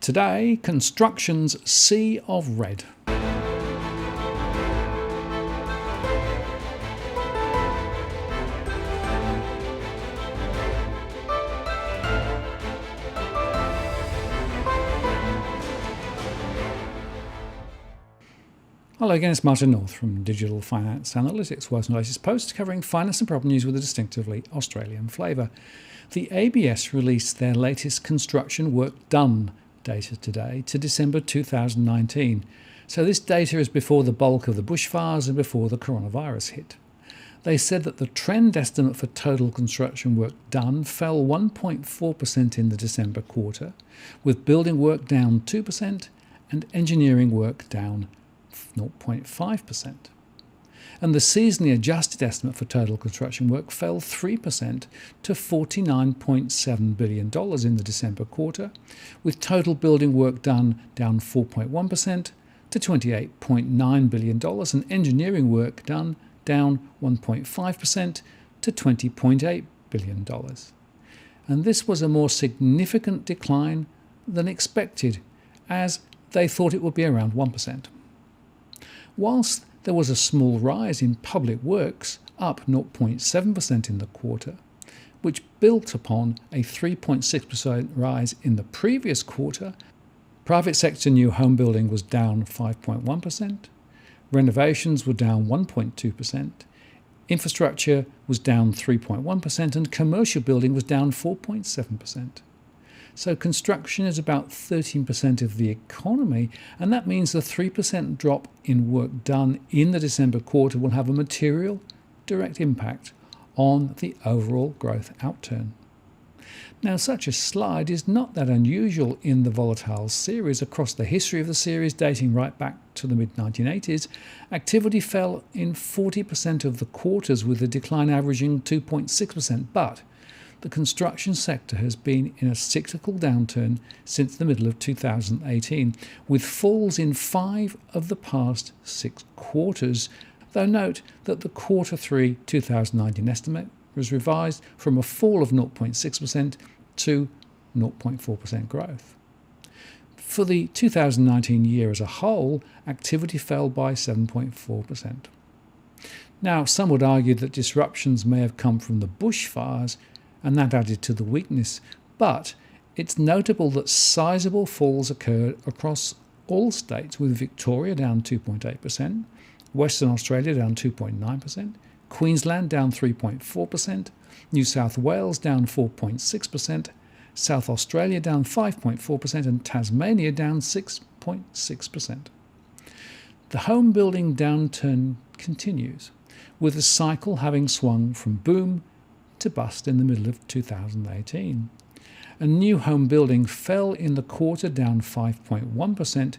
Today, construction's sea of red. Hello again, it's Martin North from Digital Finance Analytics, World's latest post covering finance and property news with a distinctively Australian flavour. The ABS released their latest construction work done data today to December 2019. So this data is before the bulk of the bushfires and before the coronavirus hit. They said that the trend estimate for total construction work done fell 1.4% in the December quarter, with building work down 2% and engineering work down 0.5%. And the seasonally adjusted estimate for total construction work fell 3% to $49.7 billion in the December quarter, with total building work done down 4.1% to $28.9 billion and engineering work done down 1.5% to $20.8 billion. And this was a more significant decline than expected, as they thought it would be around 1%. Whilst there was a small rise in public works, up 0.7% in the quarter, which built upon a 3.6% rise in the previous quarter, private sector new home building was down 5.1%, renovations were down 1.2%, infrastructure was down 3.1%, and commercial building was down 4.7%. So construction is about 13% of the economy, and that means the 3% drop in work done in the December quarter will have a material direct impact on the overall growth outturn. Now, such a slide is not that unusual in the volatile series. Across the history of the series, dating right back to the mid-1980s, activity fell in 40% of the quarters, with the decline averaging 2.6%, but the construction sector has been in a cyclical downturn since the middle of 2018, with falls in 5 of the past 6 quarters, though note that the Q3 2019 estimate was revised from a fall of 0.6% to 0.4% growth. For the 2019 year as a whole, activity fell by 7.4%. Now, some would argue that disruptions may have come from the bushfires, and that added to the weakness, but it's notable that sizable falls occurred across all states, with Victoria down 2.8%, Western Australia down 2.9%, Queensland down 3.4%, New South Wales down 4.6%, South Australia down 5.4%, and Tasmania down 6.6%. The home building downturn continues, with the cycle having swung from boom to bust in the middle of 2018. And new home building fell in the quarter, down 5.1%,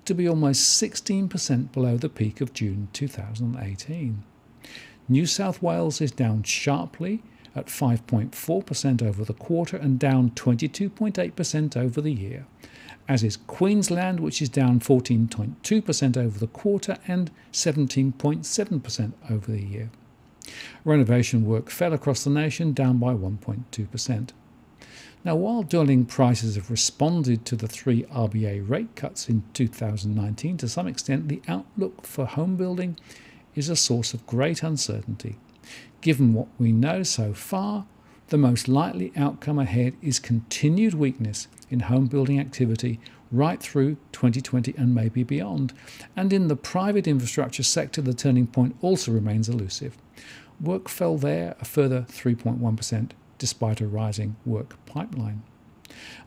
to be almost 16% below the peak of June 2018. New South Wales is down sharply at 5.4% over the quarter and down 22.8% over the year, as is Queensland, which is down 14.2% over the quarter and 17.7% over the year. Renovation work fell across the nation, down by 1.2%. Now, while dwelling prices have responded to the 3 RBA rate cuts in 2019 to some extent, the outlook for home building is a source of great uncertainty. Given what we know so far, the most likely outcome ahead is continued weakness in home building activity right through 2020 and maybe beyond. And in the private infrastructure sector, the turning point also remains elusive. Work fell there a further 3.1% despite a rising work pipeline.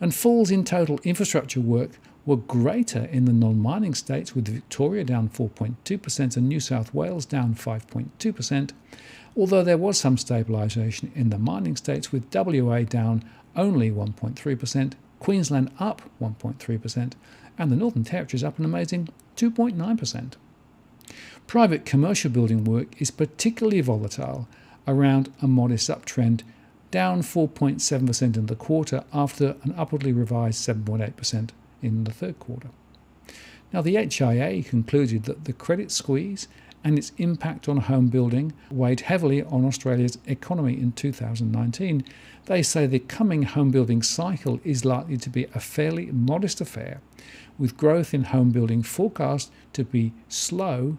And falls in total infrastructure work were greater in the non-mining states, with Victoria down 4.2% and New South Wales down 5.2%, although there was some stabilisation in the mining states, with WA down only 1.3%, Queensland up 1.3%, and the Northern Territory up an amazing 2.9%. Private commercial building work is particularly volatile, around a modest uptrend, down 4.7% in the quarter after an upwardly revised 7.8% in the third quarter. Now, the HIA concluded that the credit squeeze and its impact on home building weighed heavily on Australia's economy in 2019, they say the coming home building cycle is likely to be a fairly modest affair, with growth in home building forecast to be slow,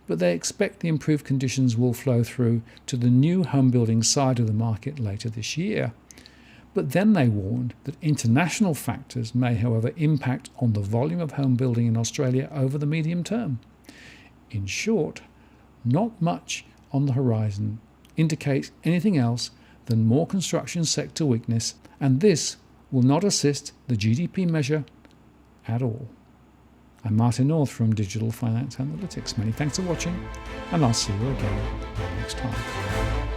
but they expect the improved conditions will flow through to the new home building side of the market later this year. But then they warned that international factors may, however, impact on the volume of home building in Australia over the medium term. In short, not much on the horizon indicates anything else than more construction sector weakness, and this will not assist the GDP measure at all. I'm Martin North from Digital Finance Analytics. Many thanks for watching, and I'll see you again next time.